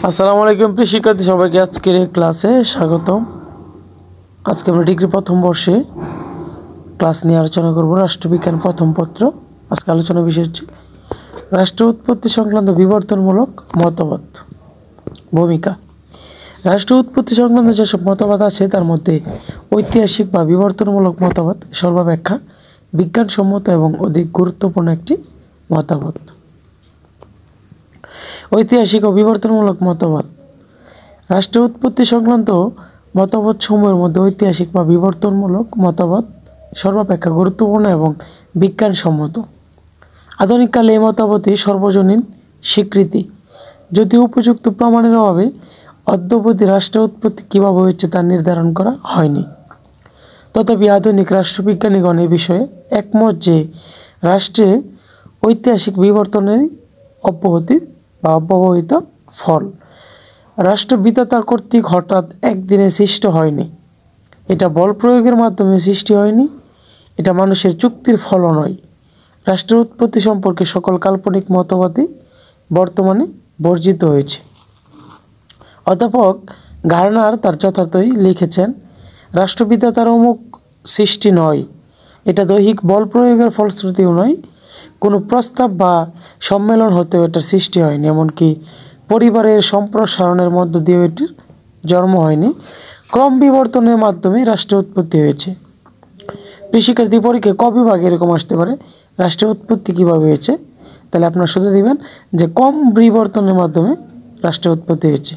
আসসালামু আলাইকুম প্রিয় শিক্ষার্থী সবাইকে আজকের এই ক্লাসে স্বাগতম। আজকে আমরা ডিগ্রি প্রথম বর্ষে ক্লাস নিয়ে আলোচনা করব রাষ্ট্রবিজ্ঞান প্রথম পত্র। আজকে আলোচনা বিষয় হচ্ছে রাষ্ট্র উৎপত্তি সংক্রান্ত বিবর্তনমূলক মতবাদ। ভূমিকা। রাষ্ট্র উৎপত্তি সংক্রান্ত যেসব মতবাদ আছে তার মধ্যে ঐতিহাসিক বা বিবর্তনমূলক মতবাদ সর্বাপেক্ষা বিজ্ঞানসম্মত এবং অধিক গুরুত্বপূর্ণ একটি মতবাদ। ঐতিহাসিক ও বিবর্তনমূলক মতবাদ। রাষ্ট্র উৎপত্তি সংক্রান্ত মতবাদ সমূহের মধ্যে ঐতিহাসিক বা বিবর্তনমূলক মতবাদ সর্বাপেক্ষা গুরুত্বপূর্ণ এবং বিজ্ঞানসম্মত। আধুনিককালে এই মতবাদই সর্বজনীন স্বীকৃতি, যদিও উপযুক্ত প্রমাণের অভাবে অদ্যাবধি রাষ্ট্রের উৎপত্তি কীভাবে হয়েছে তা নির্ধারণ করা হয়নি। তথাপি আধুনিক রাষ্ট্রবিজ্ঞানীগণ এ বিষয়ে একমত যে রাষ্ট্রে ঐতিহাসিক বিবর্তনের অব্যবহিত ফল। রাষ্ট্র বিধাতা কর্তৃক হঠাৎ একদিনে সৃষ্ট হয়নি, এটা বল প্রয়োগের মাধ্যমে সৃষ্টি হয়নি, এটা মানুষের চুক্তির ফলও নয়। রাষ্ট্রের উৎপত্তি সম্পর্কে সকল কাল্পনিক মতবাদই বর্তমানে বর্জিত হয়েছে। অধ্যাপক গার্নার তার যথার্থই লিখেছেন, রাষ্ট্রবিধাতার অমুক সৃষ্টি নয়, এটা দৈহিক বল প্রয়োগের ফলশ্রুতিও নয়, কোনো প্রস্তাব বা সম্মেলন হতেও এটার সৃষ্টি হয়নি, এমনকি পরিবারের সম্প্রসারণের মধ্য দিয়েও এটির জন্ম হয়নি। ক্রম বিবর্তনের মাধ্যমে রাষ্ট্রের উৎপত্তি হয়েছে। শিক্ষার্থী পরীক্ষায় ক বিভাগে এরকম আসতে পারে রাষ্ট্রের উৎপত্তি কীভাবে হয়েছে, তাহলে আপনারা শুধু দিবেন যে ক্রম বিবর্তনের মাধ্যমে রাষ্ট্রের উৎপত্তি হয়েছে।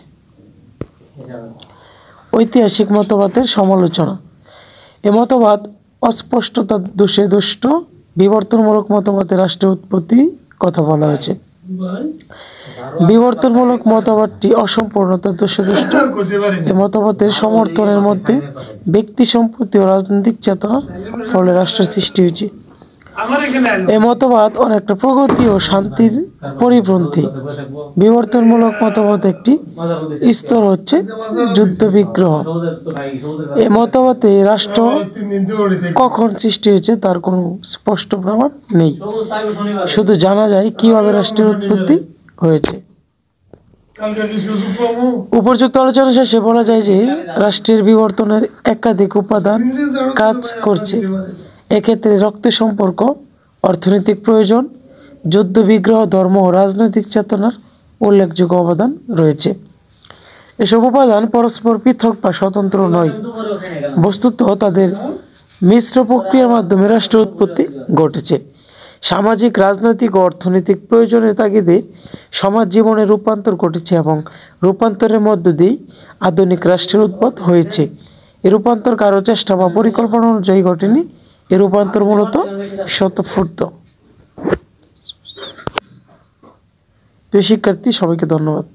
ঐতিহাসিক মতবাদের সমালোচনা। এ মতবাদ অস্পষ্টতা দোষে দুষ্ট বিবর্তনমূলক মতবাদে রাষ্ট্রের উৎপত্তি কথা বলা হয়েছে। বিবর্তনমূলক মতবাদটি অসম্পূর্ণতার দোষে দুষ্ট। এ মতবাদের সমর্থনের মধ্যে ব্যক্তি সম্পত্তি ও রাজনৈতিক চেতনার ফলে রাষ্ট্রের সৃষ্টি হয়েছে। এ মতবাদ অনেকটা প্রগতি ও শান্তির পরিপন্থী। বিবর্তনমূলক মতবাদ একটি স্তর হচ্ছে যুদ্ধ বিগ্রহ। এ মতবাদে রাষ্ট্র কখন সৃষ্টি হয়েছে তার কোনো স্পষ্ট প্রমাণ নেই, শুধু জানা যায় কিভাবে রাষ্ট্রের উৎপত্তি হয়েছে। উপর্যুক্ত আলোচনা শেষে বলা যায় যে রাষ্ট্রের বিবর্তনের একাধিক উপাদান কাজ করছে। এক্ষেত্রে রক্তের সম্পর্ক, অর্থনৈতিক প্রয়োজন, যুদ্ধ বিগ্রহ, ধর্ম ও রাজনৈতিক চেতনার উল্লেখযোগ্য অবদান রয়েছে। এসব উপাদান পরস্পর পৃথক বা স্বতন্ত্র নয়, বস্তুত তাদের মিশ্র প্রক্রিয়ার মাধ্যমে রাষ্ট্রের উৎপত্তি ঘটেছে। সামাজিক, রাজনৈতিক ও অর্থনৈতিক প্রয়োজনের তাগিদে সমাজ জীবনের রূপান্তর ঘটেছে এবং রূপান্তরের মধ্য দিয়েই আধুনিক রাষ্ট্রের উৎপত্তি হয়েছে। এই রূপান্তর কারো চেষ্টা বা পরিকল্পনা অনুযায়ী ঘটেনি, এর রূপান্তর মূলত স্বতঃস্ফূর্ত। প্রিয় শিক্ষার্থী, সবাইকে ধন্যবাদ।